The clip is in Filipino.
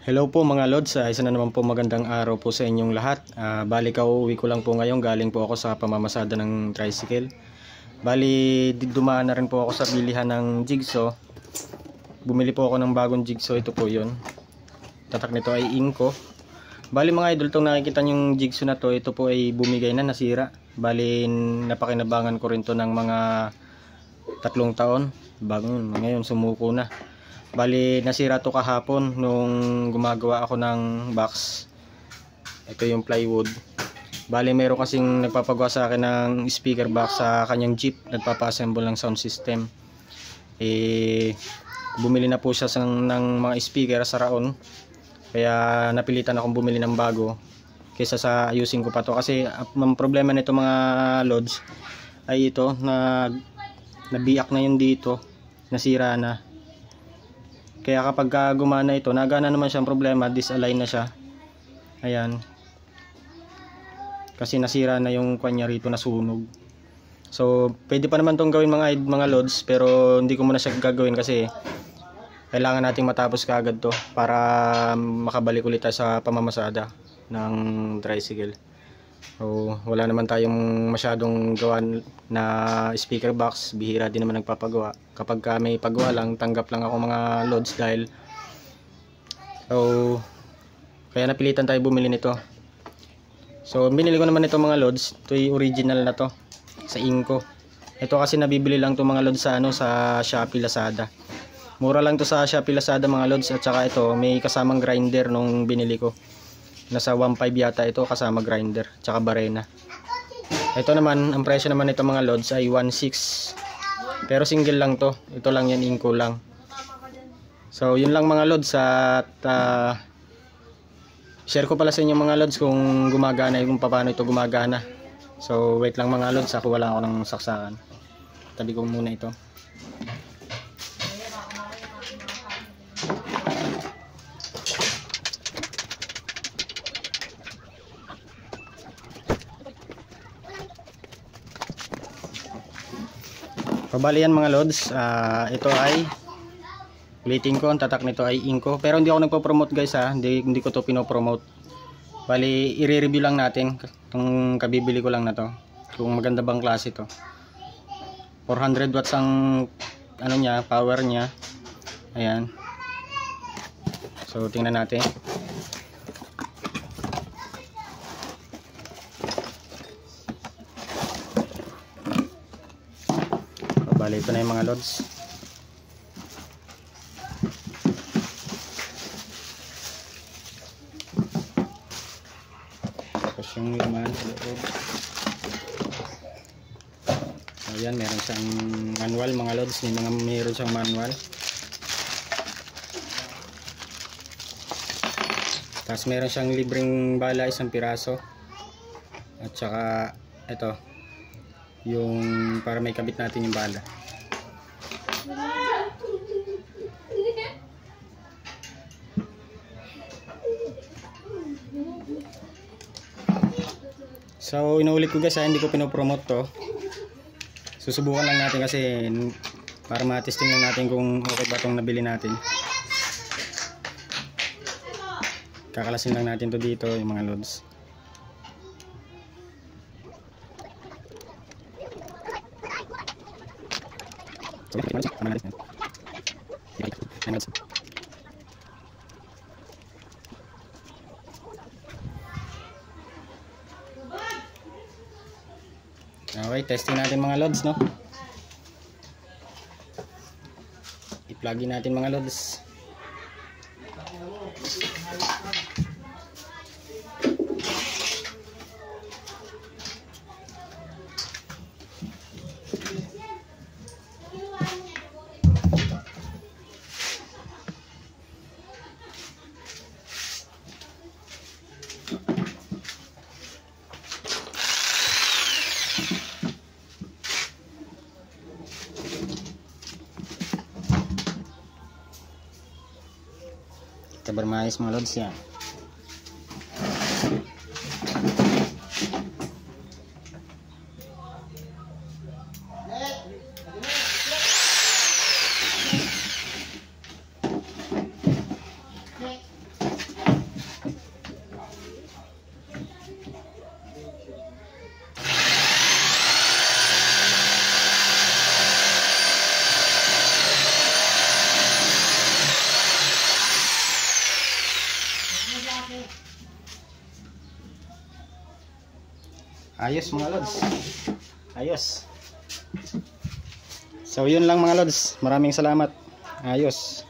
Hello po mga lods, isa na naman po magandang araw po sa inyong lahat. Bali kauwi ko lang po ngayon, galing po ako sa pamamasada ng tricycle. Bali dumaan na rin po ako sa bilihan ng jigsaw. Bumili po ako ng bagong jigsaw, ito po yun. Tatak nito ay Inco. Bali mga idol, itong nakikita yung jigsaw na to, ito po ay bumigay na, nasira. Bali napakinabangan ko rin to ng mga 3 taon. Ngayon sumuko na. Bali nasira to kahapon nung gumagawa ako ng box. Ito yung plywood. Bali meron kasing nagpapagawa sa akin ng speaker box sa kanyang jeep, nagpapa-assemble ng sound system. Bumili na po siya ng mga speaker sa Raon. Kaya napilitan akong bumili ng bago kaysa sa ayusin ko pa to, kasi ang problema nito mga lods ay ito na nabiyak na yun dito, nasira na. Kaya kapag gumana ito, nagana naman siyang problema, disalign na siya. Ayan. Kasi nasira na yung kanya rito, nasunog. So, pwede pa naman tong gawin mga lods, pero hindi ko muna siya gagawin kasi kailangan nating matapos kaagad to para makabalik ulit tayo sa pamamasada ng tricycle. So, wala naman tayong masyadong gawan na speaker box, bihira din naman nagpapagawa. Kapag may pagawa lang, tanggap lang ako mga loads dahil kaya napilitan tayo bumili nito. So, binili ko naman ito mga loads. Ito yung original na to sa Inco. Ito kasi nabibili lang to mga loads sa Shopee, Lazada. Mura lang to sa Shopee, Lazada mga loads, at saka ito may kasamang grinder nung binili ko. Nasa 1.5 yata ito kasama grinder tsaka barena. Ito naman, ang presyo naman nito mga loads ay 1.6. Pero single lang to. Ito lang yan, Inco lang. So yun lang mga loads, at share ko pala sa inyo mga loads kung gumagana, kung paano ito gumagana. So wait lang mga loads, ako wala ako ng saksakan. Tabi ko muna ito. Pabali yan mga loads, ito ay, ulitin ko, ang tatak nito ay Inco. Pero hindi ako nagpo-promote guys hindi ko to pinopromote. Bali i-review lang natin itong kabibili ko lang na to, kung maganda bang klase to. 400 watts ang niya, power niya. Ayan. So tingnan natin. Bali ito na yung mga loads. Tapos yung laman sa loob. Ayan, meron siyang manual mga loads. Meron siyang manual. Tapos meron siyang libreng bala, 1 piraso. At saka ito, yung para may kabit natin yung bala. So inuulit ko guys, hindi ko pinopromote to. Susubukan lang natin kasi para matesting lang natin kung okay ba itong nabili natin. Kakalasin lang natin to dito yung mga loads. Okay, testing natin mga loads, no? I-plug in natin mga loads. Kita bermain mga loads yan. Ayos mga lods. Ayos. So yun lang mga lods. Maraming salamat. Ayos.